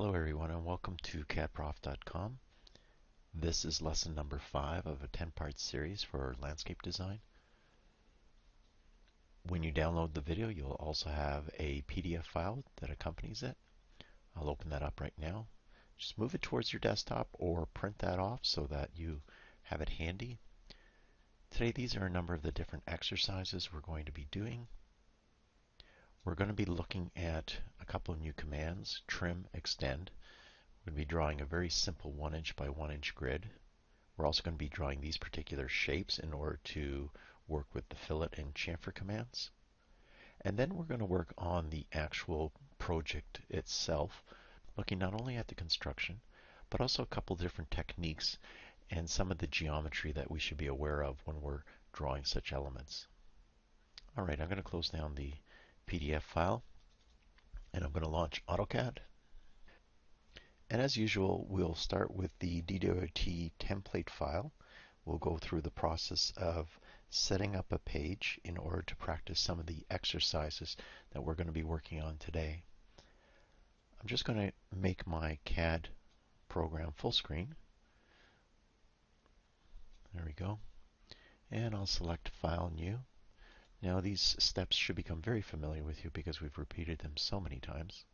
Hello everyone and welcome to CAD-Prof.com. This is lesson number 5 of a 10-part series for landscape design. When you download the video, you'll also have a PDF file that accompanies it. I'll open that up right now. Just move it towards your desktop or print that off so that you have it handy. Today these are a number of the different exercises we're going to be doing. We're going to be looking at a couple of new commands, trim, extend. We're going to be drawing a very simple 1" by 1" grid. We're also going to be drawing these particular shapes in order to work with the fillet and chamfer commands. And then we're going to work on the actual project itself, looking not only at the construction, but also a couple different techniques and some of the geometry that we should be aware of when we're drawing such elements. Alright, I'm going to close down the PDF file and I'm going to launch AutoCAD. And as usual, we'll start with the DWT template file. We'll go through the process of setting up a page in order to practice some of the exercises that we're going to be working on today. I'm just going to make my CAD program full screen. There we go. And I'll select File, New. Now these steps should become very familiar with you because we've repeated them so many times.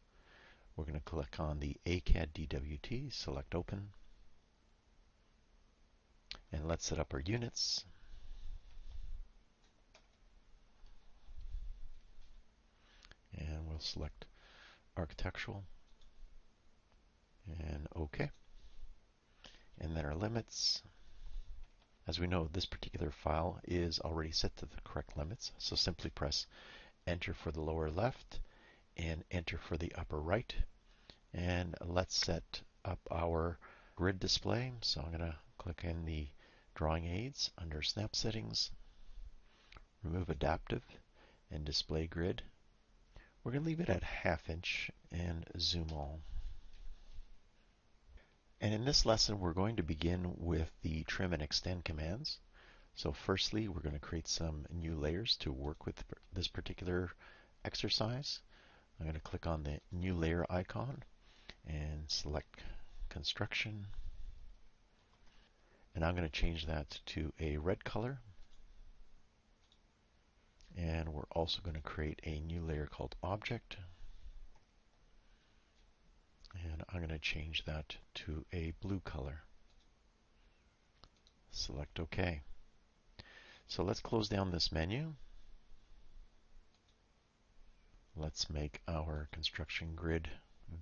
We're going to click on the ACAD DWT, select Open, and let's set up our units. And we'll select Architectural, and OK. And then our limits. As we know, this particular file is already set to the correct limits, so simply press Enter for the lower left and Enter for the upper right. And let's set up our grid display. So I'm going to click in the Drawing Aids under Snap Settings, remove Adaptive, and Display Grid. We're going to leave it at 1/2 inch and zoom all. And in this lesson, we're going to begin with the trim and extend commands. So firstly, we're going to create some new layers to work with this particular exercise. I'm going to click on the new layer icon and select construction. And I'm going to change that to a red color. And we're also going to create a new layer called object. And I'm going to change that to a blue color. Select OK. So let's close down this menu. Let's make our construction grid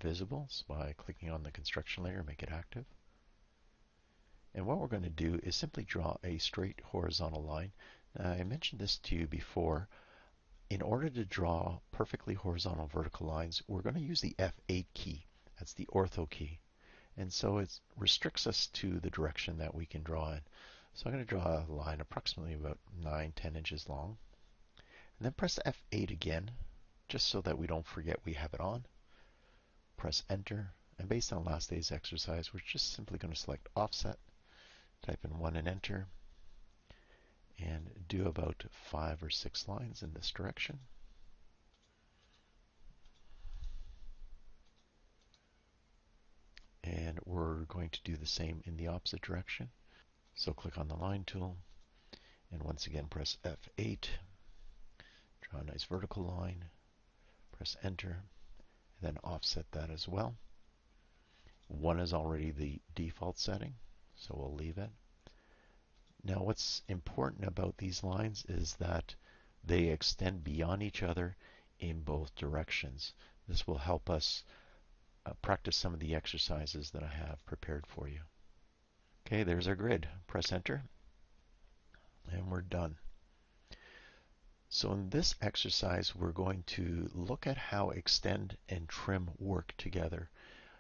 visible by clicking on the construction layer, make it active. And what we're going to do is simply draw a straight horizontal line. Now, I mentioned this to you before. In order to draw perfectly horizontal vertical lines, we're going to use the F8 key. That's the ortho key. And so it restricts us to the direction that we can draw in. So I'm going to draw a line approximately about 9-10 inches long. And then press F8 again, just so that we don't forget we have it on. Press Enter. And based on last day's exercise, we're just simply going to select Offset, type in 1 and Enter, and do about 5 or 6 lines in this direction. And we're going to do the same in the opposite direction. So click on the line tool, and once again press F8, draw a nice vertical line, press Enter, and then offset that as well. 1 is already the default setting, so we'll leave it. Now what's important about these lines is that they extend beyond each other in both directions. This will help us practice some of the exercises that I have prepared for you. Okay, there's our grid. Press Enter, and we're done. So in this exercise, we're going to look at how extend and trim work together.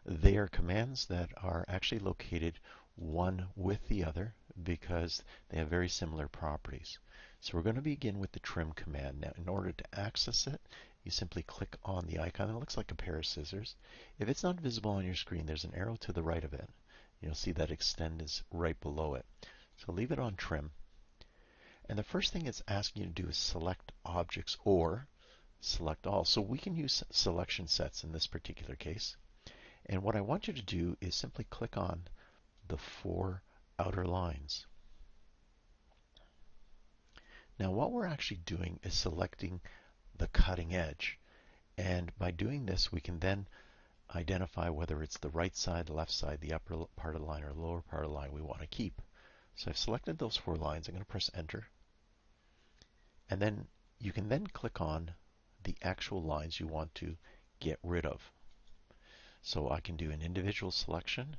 They are commands that are actually located one with the other because they have very similar properties. So we're going to begin with the trim command. Now, in order to access it, you simply click on the icon. It looks like a pair of scissors. If it's not visible on your screen, there's an arrow to the right of it. You'll see that extend is right below it. So leave it on trim. And the first thing it's asking you to do is select objects or select all. So we can use selection sets in this particular case. And what I want you to do is simply click on the 4 outer lines. Now what we're actually doing is selecting the cutting edge. And by doing this, we can then identify whether it's the right side, left side, the upper part of the line, or the lower part of the line we want to keep. So I've selected those 4 lines. I'm going to press Enter. And then you can then click on the actual lines you want to get rid of. So I can do an individual selection,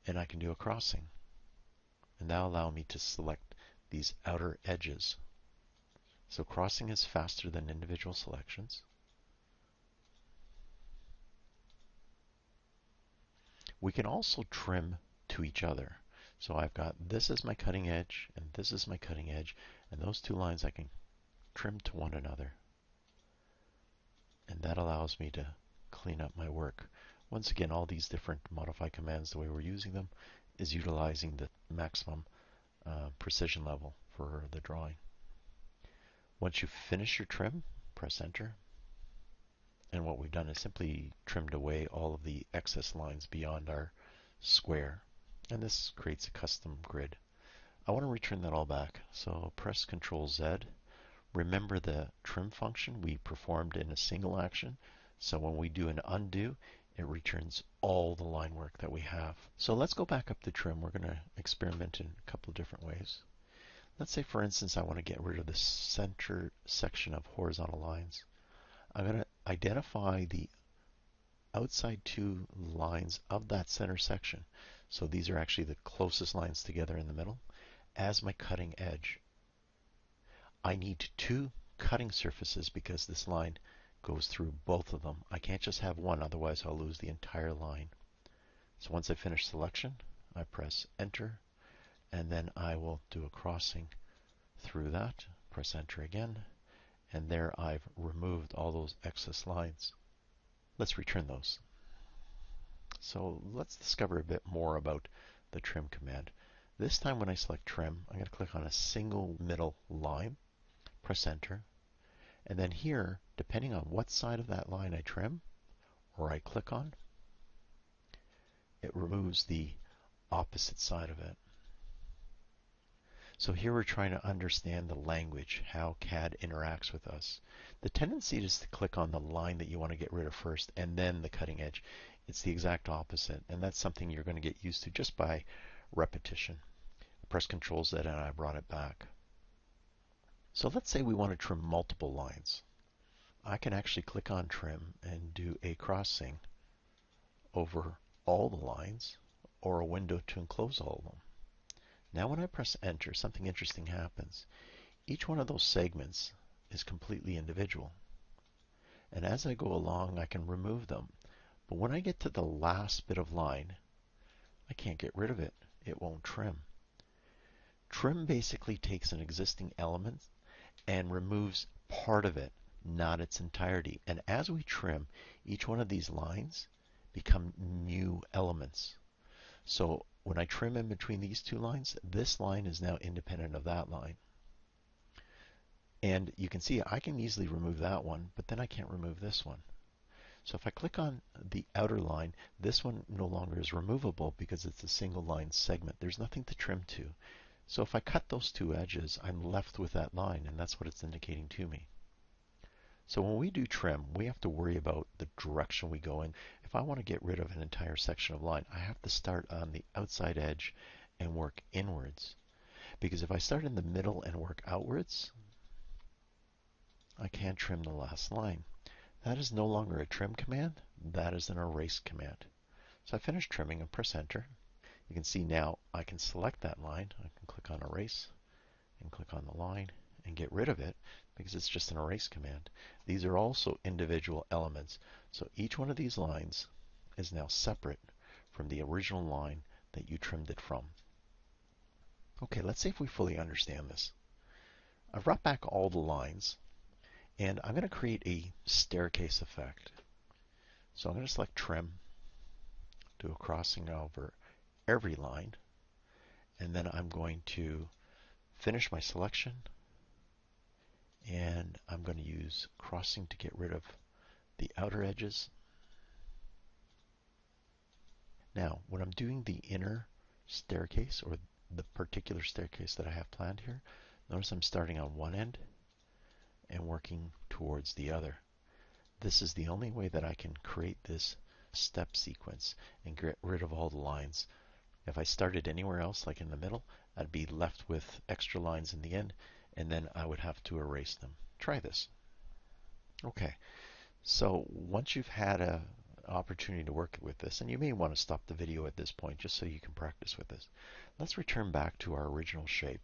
and I can do a crossing. And that'll allow me to select these outer edges. So crossing is faster than individual selections. We can also trim to each other. So I've got this as my cutting edge, and this is my cutting edge, and those 2 lines I can trim to one another. And that allows me to clean up my work. Once again, all these different modify commands, the way we're using them, is utilizing the maximum precision level for the drawing. Once you finish your trim, press Enter. And what we've done is simply trimmed away all of the excess lines beyond our square. And this creates a custom grid. I want to return that all back. So press Ctrl Z. Remember the trim function we performed in a single action. So when we do an undo, it returns all the line work that we have. So let's go back up to trim. We're going to experiment in a couple of different ways. Let's say, for instance, I want to get rid of the center section of horizontal lines. I'm going to identify the outside 2 lines of that center section. So these are actually the closest lines together in the middle as my cutting edge. I need 2 cutting surfaces because this line goes through both of them. I can't just have one, otherwise I'll lose the entire line. So once I finish selection, I press Enter, and then I will do a crossing through that. Press Enter again, and there I've removed all those excess lines. Let's return those. So let's discover a bit more about the trim command. This time when I select trim, I'm going to click on a single middle line, press Enter, and then here, depending on what side of that line I trim or I click on, it removes the opposite side of it. So here we're trying to understand the language, how CAD interacts with us. The tendency is to click on the line that you want to get rid of first and then the cutting edge. It's the exact opposite, and that's something you're going to get used to just by repetition. Press Ctrl Z and I brought it back. So let's say we want to trim multiple lines. I can actually click on trim and do a crossing over all the lines or a window to enclose all of them. Now when I press Enter, something interesting happens. Each one of those segments is completely individual. And as I go along, I can remove them. But when I get to the last bit of line, I can't get rid of it. It won't trim. Trim basically takes an existing element and removes part of it, not its entirety. And as we trim, each one of these lines become new elements. So when I trim in between these 2 lines, this line is now independent of that line. And you can see I can easily remove that one, but then I can't remove this one. So if I click on the outer line, this one no longer is removable because it's a single line segment. There's nothing to trim to. So if I cut those 2 edges, I'm left with that line, and that's what it's indicating to me. So when we do trim, we have to worry about the direction we go in. If I want to get rid of an entire section of line, I have to start on the outside edge and work inwards. Because if I start in the middle and work outwards, I can't trim the last line. That is no longer a trim command, that is an erase command. So I finish trimming and press Enter. You can see now I can select that line. I can click on Erase and click on the line and get rid of it because it's just an erase command. These are also individual elements. So each one of these lines is now separate from the original line that you trimmed it from. Okay, let's see if we fully understand this. I've brought back all the lines, and I'm going to create a staircase effect. So I'm going to select Trim, do a crossing over every line, and then I'm going to finish my selection, and I'm going to use crossing to get rid of the outer edges. Now, when I'm doing the inner staircase, or the particular staircase that I have planned here, notice I'm starting on one end and working towards the other. This is the only way that I can create this step sequence and get rid of all the lines. If I started anywhere else, like in the middle, I'd be left with extra lines in the end, and then I would have to erase them. Try this. Okay, so once you've had an opportunity to work with this, and you may want to stop the video at this point just so you can practice with this, let's return back to our original shape.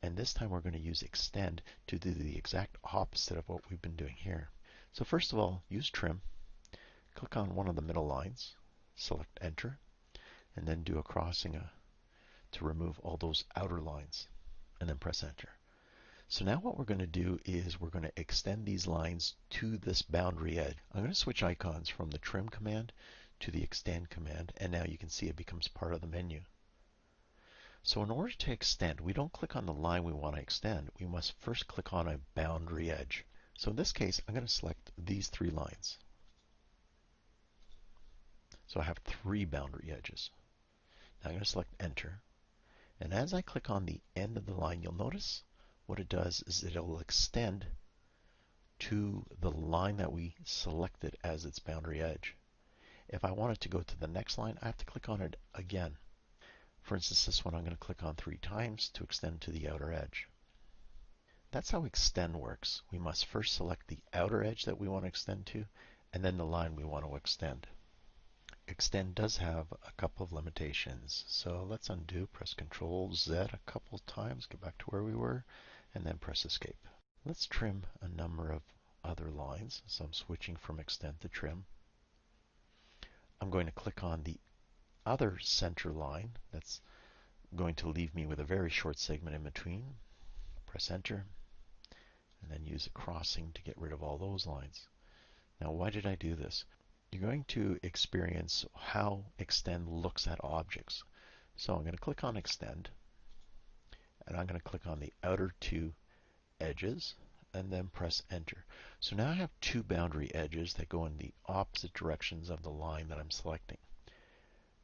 And this time we're going to use extend to do the exact opposite of what we've been doing here. So first of all, use trim. Click on one of the middle lines, select enter, and then do a crossing to remove all those outer lines, and then press enter. So now what we're going to do is we're going to extend these lines to this boundary edge. I'm going to switch icons from the trim command to the extend command, and now you can see it becomes part of the menu. So in order to extend, we don't click on the line we want to extend. We must first click on a boundary edge. So in this case, I'm going to select these three lines. So I have three boundary edges. Now I'm going to select enter. And as I click on the end of the line, you'll notice what it does is it will extend to the line that we selected as its boundary edge. If I want it to go to the next line, I have to click on it again. For instance, this one I'm going to click on 3 times to extend to the outer edge. That's how extend works. We must first select the outer edge that we want to extend to, and then the line we want to extend. Extend does have a couple of limitations. So let's undo, press Ctrl Z a couple of times, get back to where we were, and then press escape. Let's trim a number of other lines. So I'm switching from extend to trim. I'm going to click on the other center line that's going to leave me with a very short segment in between. Press enter, and then use a crossing to get rid of all those lines. Now, why did I do this? You're going to experience how extend looks at objects. So I'm going to click on extend, and I'm going to click on the outer 2 edges, and then press enter. So now I have 2 boundary edges that go in the opposite directions of the line that I'm selecting.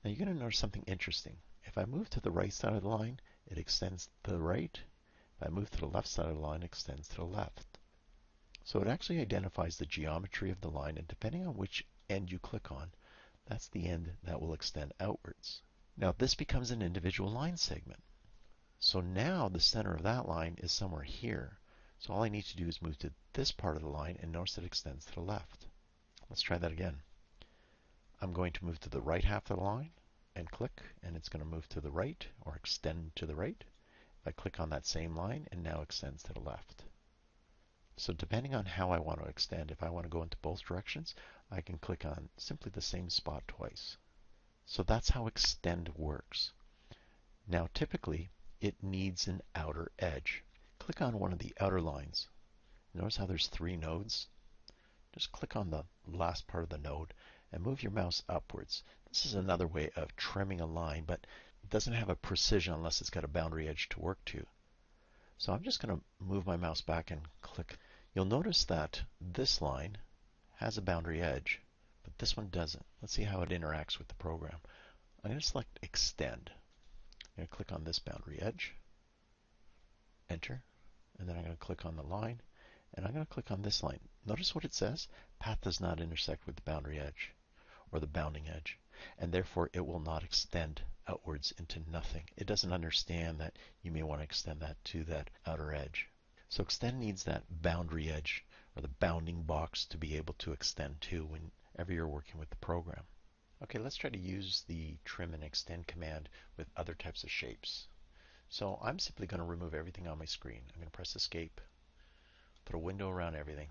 Now you're going to notice something interesting. If I move to the right side of the line, it extends to the right. If I move to the left side of the line, it extends to the left. So it actually identifies the geometry of the line, and depending on which end you click on, that's the end that will extend outwards. Now this becomes an individual line segment. So now the center of that line is somewhere here. So all I need to do is move to this part of the line, and notice it extends to the left. Let's try that again. I'm going to move to the right half of the line and click, and it's going to move to the right or extend to the right. I click on that same line, and now extends to the left. So depending on how I want to extend, if I want to go into both directions, I can click on simply the same spot twice. So that's how extend works. Now typically, it needs an outer edge. Click on one of the outer lines. Notice how there's 3 nodes? Just click on the last part of the node and move your mouse upwards. This is another way of trimming a line, but it doesn't have a precision unless it's got a boundary edge to work to. So I'm just going to move my mouse back and click. You'll notice that this line has a boundary edge, but this one doesn't. Let's see how it interacts with the program. I'm going to select extend. I'm going to click on this boundary edge, enter, and then I'm going to click on the line, and I'm going to click on this line. Notice what it says? Path does not intersect with the boundary edge, or the bounding edge, and therefore it will not extend outwards into nothing. It doesn't understand that you may want to extend that to that outer edge. So extend needs that boundary edge, or the bounding box, to be able to extend to whenever you're working with the program. Okay, let's try to use the trim and extend command with other types of shapes. So I'm simply going to remove everything on my screen. I'm going to press escape, put a window around everything,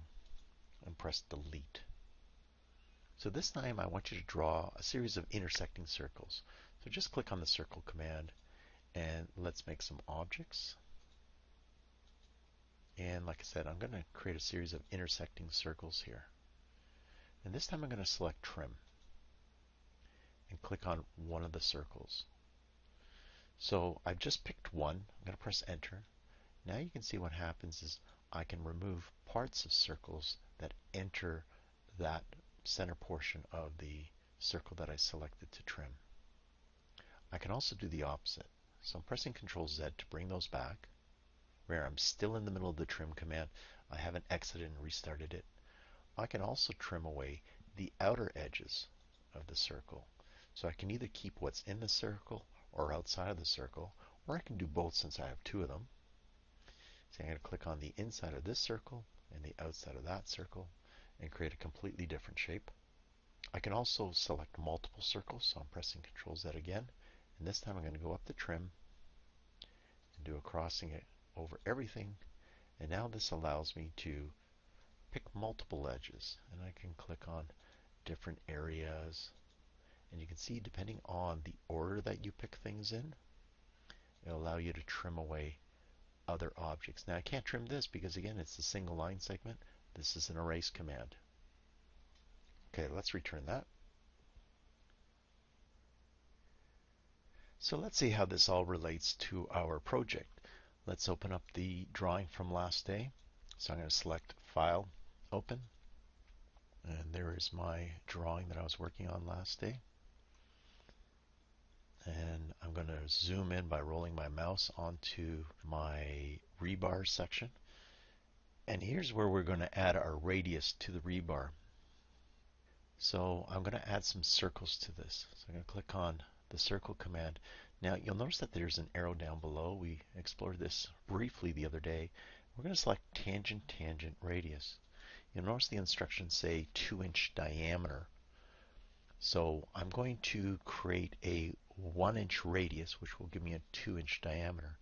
and press delete. So this time I want you to draw a series of intersecting circles. So just click on the circle command, and let's make some objects. And like I said, I'm going to create a series of intersecting circles here. And this time I'm going to select trim and click on one of the circles. So I've just picked one. I'm going to press enter. Now you can see what happens is I can remove parts of circles that enter that center portion of the circle that I selected to trim. I can also do the opposite. So I'm pressing Ctrl Z to bring those back. Where I'm still in the middle of the trim command, I haven't exited and restarted it. I can also trim away the outer edges of the circle. So I can either keep what's in the circle or outside of the circle, or I can do both since I have two of them. So I'm going to click on the inside of this circle and the outside of that circle and create a completely different shape. I can also select multiple circles, so I'm pressing Ctrl Z again, and this time I'm going to go up to trim and do a crossing it over everything, and now this allows me to pick multiple edges, and I can click on different areas, and you can see depending on the order that you pick things in, it'll allow you to trim away other objects. Now I can't trim this because again it's a single line segment. This is an erase command. Okay, let's return that. So let's see how this all relates to our project. Let's open up the drawing from last day. So I'm going to select File, Open, and there is my drawing that I was working on last day. And I'm going to zoom in by rolling my mouse onto my rebar section. And here's where we're going to add our radius to the rebar. So I'm going to add some circles to this. So I'm going to click on the circle command. Now you'll notice that there's an arrow down below. We explored this briefly the other day. We're going to select tangent, tangent, radius. You'll notice the instructions say 2-inch diameter. So I'm going to create a 1-inch radius, which will give me a 2-inch diameter.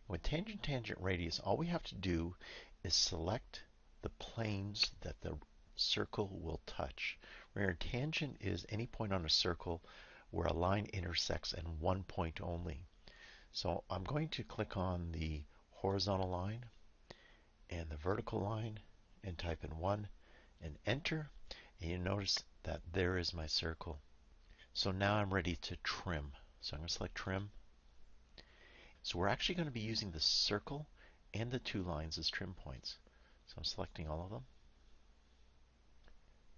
With tangent, tangent, radius, all we have to do is select the planes that the circle will touch. Where a tangent is any point on a circle where a line intersects and one point only. So I'm going to click on the horizontal line and the vertical line and type in 1 and enter, and you notice that there is my circle. So now I'm ready to trim. So I'm going to select trim. So we're actually going to be using the circle and the two lines as trim points. So I'm selecting all of them.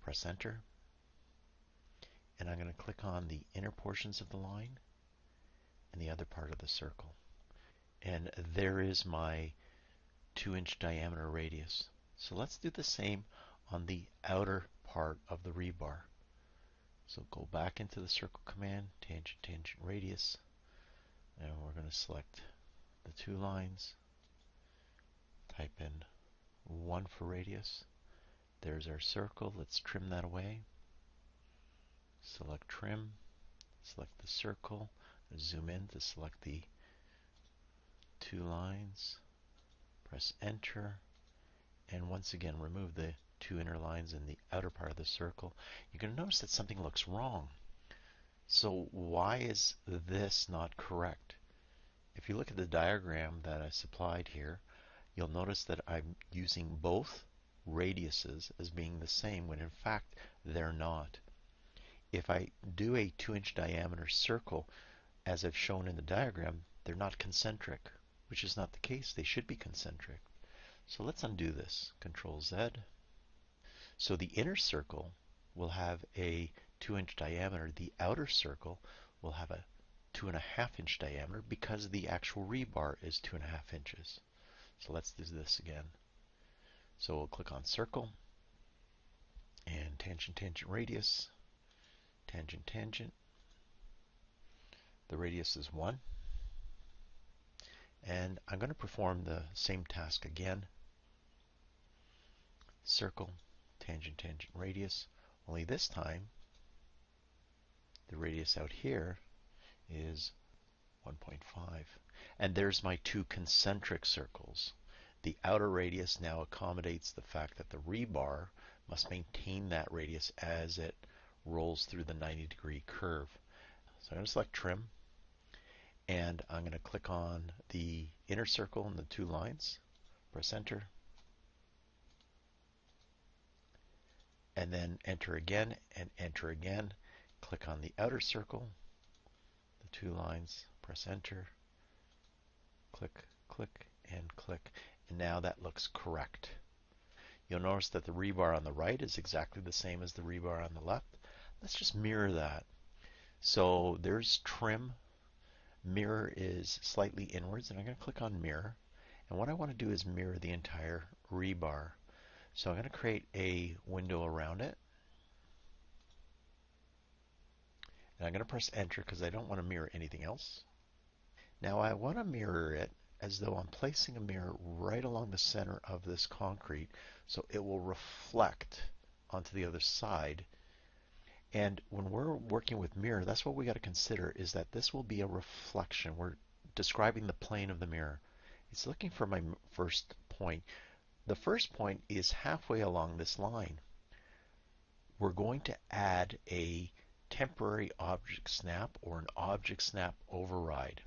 Press enter. And I'm going to click on the inner portions of the line and the other part of the circle. And there is my 2-inch diameter radius. So let's do the same on the outer part of the rebar. So go back into the circle command, tangent, tangent, radius, and we're going to select the two lines, type in 1 for radius. There's our circle. Let's trim that away. Select trim, select the circle, zoom in to select the two lines, press enter, and once again remove the two inner lines in the outer part of the circle. You're going to notice that something looks wrong. So why is this not correct? If you look at the diagram that I supplied here, you'll notice that I'm using both radiuses as being the same when in fact they're not. If I do a 2-inch diameter circle, as I've shown in the diagram, they're not concentric, which is not the case. They should be concentric. So let's undo this. Control Z. So the inner circle will have a 2-inch diameter. The outer circle will have a 2.5-inch diameter because the actual rebar is 2.5 inches. So let's do this again. So we'll click on circle and tangent, tangent, radius, tangent, tangent. The radius is 1. And I'm going to perform the same task again. Circle, tangent, tangent, radius. Only this time, the radius out here is 1.5. And there's my two concentric circles. The outer radius now accommodates the fact that the rebar must maintain that radius as it rolls through the 90-degree curve. So I'm going to select trim, and I'm going to click on the inner circle and the two lines, press enter, and then enter again and enter again. Click on the outer circle, the two lines, press enter, click, click, and click, and now that looks correct. You'll notice that the rebar on the right is exactly the same as the rebar on the left. Let's just mirror that. So there's trim. Mirror is slightly inwards, and I'm going to click on mirror. And what I want to do is mirror the entire rebar. So I'm going to create a window around it. And I'm going to press enter because I don't want to mirror anything else. Now I want to mirror it as though I'm placing a mirror right along the center of this concrete so it will reflect onto the other side. And when we're working with mirror, that's what we got to consider, is that this will be a reflection. We're describing the plane of the mirror. It's looking for my first point. The first point is halfway along this line. We're going to add a temporary object snap or an object snap override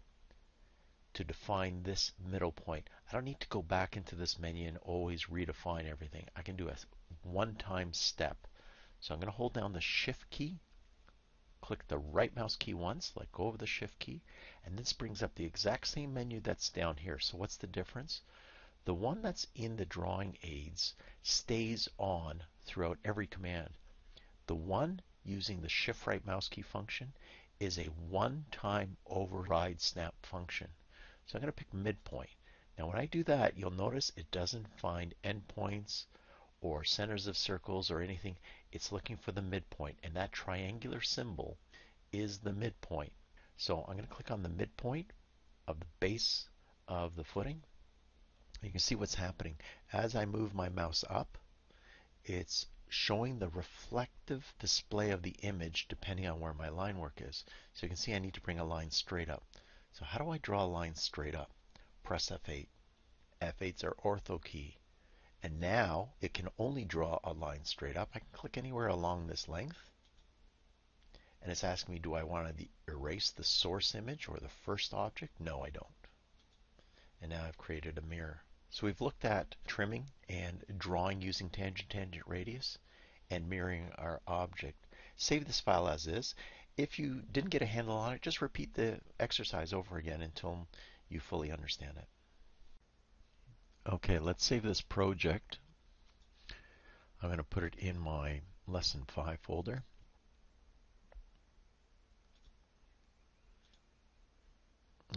to define this middle point. I don't need to go back into this menu and always redefine everything. I can do a one-time step. So I'm going to hold down the Shift key, click the right mouse key once, let go of the Shift key, and this brings up the exact same menu that's down here. So what's the difference? The one that's in the drawing aids stays on throughout every command. The one using the Shift right mouse key function is a one-time override snap function. So I'm going to pick midpoint. Now when I do that, you'll notice it doesn't find endpoints or centers of circles or anything. It's looking for the midpoint, and that triangular symbol is the midpoint. So I'm going to click on the midpoint of the base of the footing. You can see what's happening. As I move my mouse up, it's showing the reflective display of the image depending on where my line work is. So you can see I need to bring a line straight up. So how do I draw a line straight up? Press F8. F8's our ortho key. And now it can only draw a line straight up. I can click anywhere along this length. And it's asking me, do I want to erase the source image or the first object? No, I don't. And now I've created a mirror. So we've looked at trimming and drawing using tangent radius and mirroring our object. Save this file as is. If you didn't get a handle on it, just repeat the exercise over again until you fully understand it. Okay, let's save this project. I'm going to put it in my lesson 5 folder.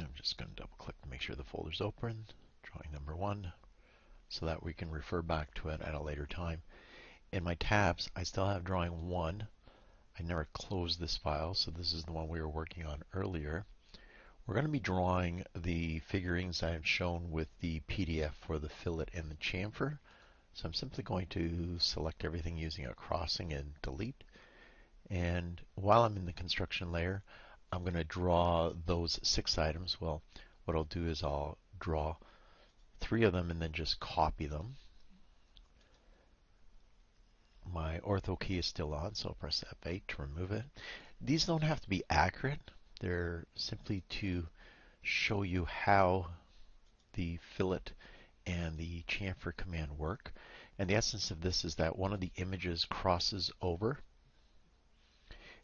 I'm just going to double click to make sure the folder's open. Drawing number 1, so that we can refer back to it at a later time. In my tabs, I still have drawing 1. I never closed this file, so this is the one we were working on earlier. We're going to be drawing the figurines I have shown with the PDF for the fillet and the chamfer. So I'm simply going to select everything using a crossing and delete. And while I'm in the construction layer, I'm going to draw those 6 items. Well, what I'll do is I'll draw 3 of them and then just copy them. My ortho key is still on, so I'll press F8 to remove it. These don't have to be accurate. They're simply to show you how the fillet and the chamfer command work. And the essence of this is that one of the images crosses over.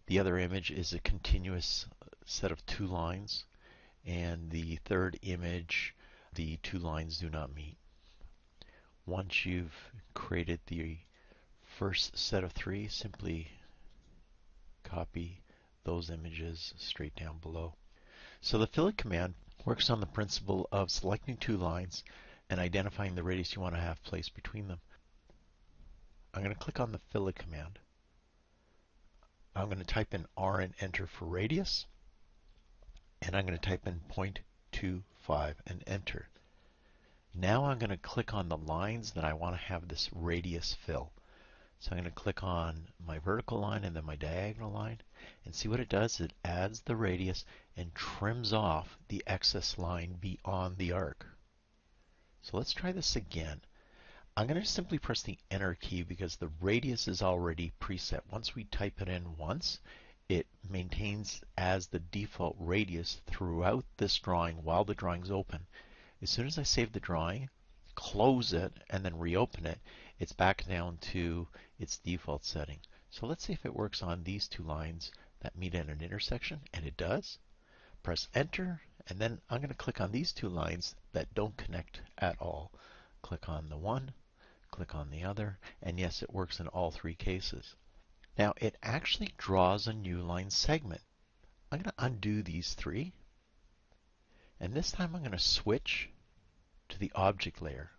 The other image is a continuous set of 2 lines. And the third image, the 2 lines do not meet. Once you've created the first set of 3, simply copy those images straight down below. So the fillet command works on the principle of selecting 2 lines and identifying the radius you want to have placed between them. I'm going to click on the fillet command. I'm going to type in R and enter for radius, and I'm going to type in 0.25 and enter. Now I'm going to click on the lines that I want to have this radius fill. So I'm going to click on my vertical line and then my diagonal line, and see what it does. It adds the radius and trims off the excess line beyond the arc. So let's try this again. I'm going to simply press the enter key because the radius is already preset. Once we type it in once, it maintains as the default radius throughout this drawing while the drawing's open. As soon as I save the drawing, close it, and then reopen it, it's back down to its default setting. So let's see if it works on these 2 lines that meet at an intersection, and it does. Press enter, and then I'm going to click on these 2 lines that don't connect at all. Click on the one, click on the other, and yes, it works in all 3 cases. Now it actually draws a new line segment. I'm going to undo these three, and this time I'm going to switch to the object layer.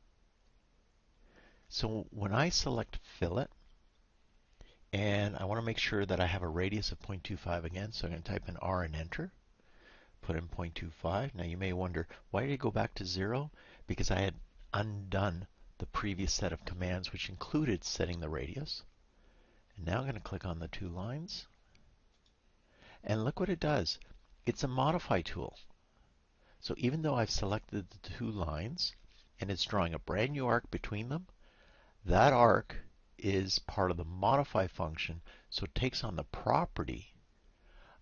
So when I select Fillet, and I want to make sure that I have a radius of 0.25 again, so I'm going to type in R and enter, put in 0.25. Now you may wonder, why did it go back to 0? Because I had undone the previous set of commands, which included setting the radius. And now I'm going to click on the two lines, and look what it does. It's a modify tool. So even though I've selected the two lines, and it's drawing a brand new arc between them, that arc is part of the modify function, so it takes on the property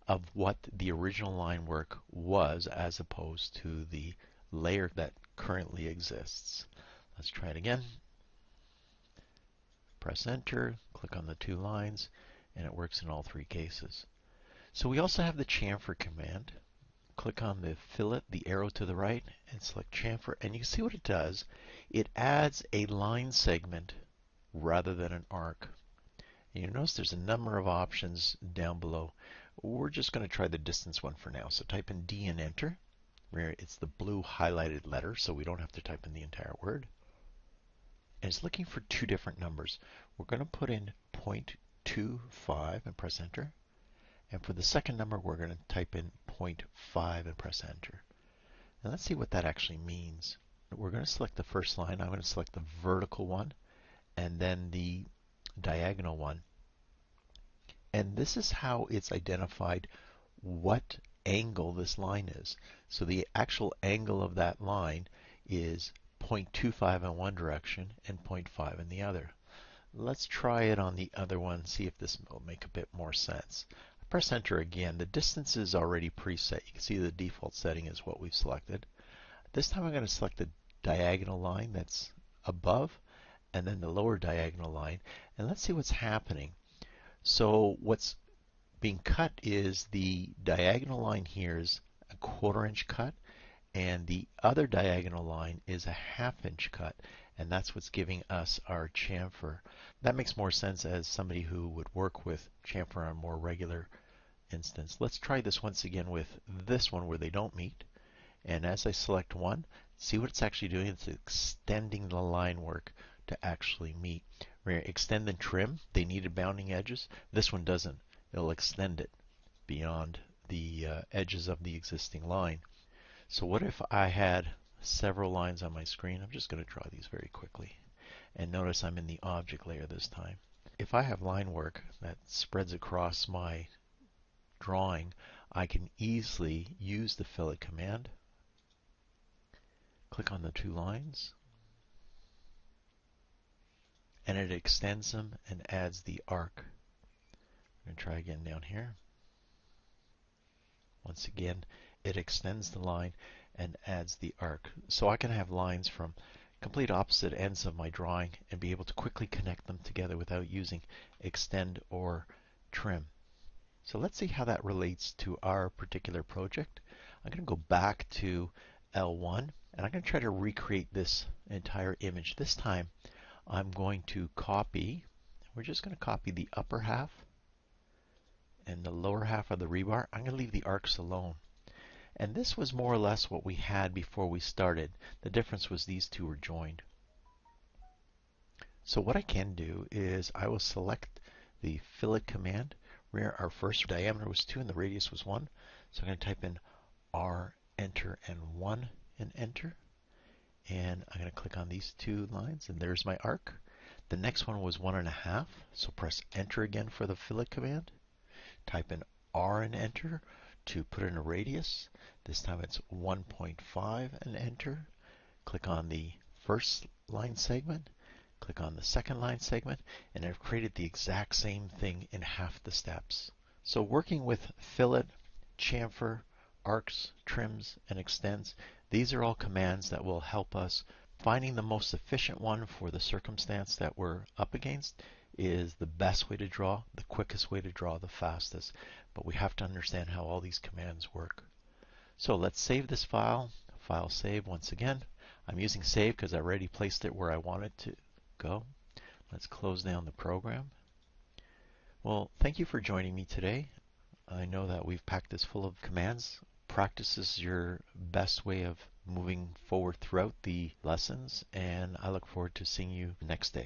of what the original line work was as opposed to the layer that currently exists. Let's try it again. Press enter, click on the two lines, and it works in all three cases. So we also have the chamfer command. Click on the fillet, the arrow to the right, and select chamfer, and you see what it does. It adds a line segment rather than an arc. And you notice there's a number of options down below. We're just going to try the distance one for now. So type in D and enter. It's the blue highlighted letter, so we don't have to type in the entire word. And it's looking for two different numbers. We're going to put in 0.25 and press enter. And for the second number, we're going to type in 0.5 and press enter. And let's see what that actually means. We're going to select the first line. I'm going to select the vertical one and then the diagonal one. And this is how it's identified what angle this line is. So the actual angle of that line is 0.25 in one direction and 0.5 in the other. Let's try it on the other one, see if this will make a bit more sense. Press enter again. The distance is already preset. You can see the default setting is what we've selected. This time I'm going to select the diagonal line that's above and then the lower diagonal line. And let's see what's happening. So what's being cut is the diagonal line here is a 1/4 inch cut, and the other diagonal line is a 1/2 inch cut, and that's what's giving us our chamfer. That makes more sense as somebody who would work with chamfer on a more regular instance. Let's try this once again with this one where they don't meet. And as I select one, see what it's actually doing? It's extending the line work to actually meet. Extend and trim, they needed bounding edges. This one doesn't. It'll extend it beyond the edges of the existing line. So what if I had several lines on my screen? I'm just going to draw these very quickly. And notice I'm in the object layer this time. If I have line work that spreads across my drawing, I can easily use the fillet command. Click on the two lines, and it extends them and adds the arc. I'm going to try again down here. Once again, it extends the line and adds the arc. So I can have lines from complete opposite ends of my drawing and be able to quickly connect them together without using extend or trim. So let's see how that relates to our particular project. I'm going to go back to L1 and I'm going to try to recreate this entire image. This time I'm going to copy, we're just going to copy the upper half and the lower half of the rebar. I'm going to leave the arcs alone. And this was more or less what we had before we started. The difference was these two were joined. So what I can do is I will select the fillet command where our first diameter was 2 and the radius was 1. So I'm going to type in R, enter, and 1 and enter. And I'm going to click on these two lines and there's my arc. The next one was 1.5. So press enter again for the fillet command. Type in R and enter to put in a radius. This time it's 1.5 and enter. Click on the first line segment. Click on the second line segment, and I've created the exact same thing in half the steps. So working with fillet, chamfer, arcs, trims, and extends, these are all commands that will help us. Finding the most efficient one for the circumstance that we're up against is the best way to draw, the quickest way to draw, the fastest. But we have to understand how all these commands work. So let's save this file. File save once again. I'm using save because I already placed it where I want it to go. Let's close down the program. Well, thank you for joining me today. I know that we've packed this full of commands. Practice is your best way of moving forward throughout the lessons, and I look forward to seeing you next day.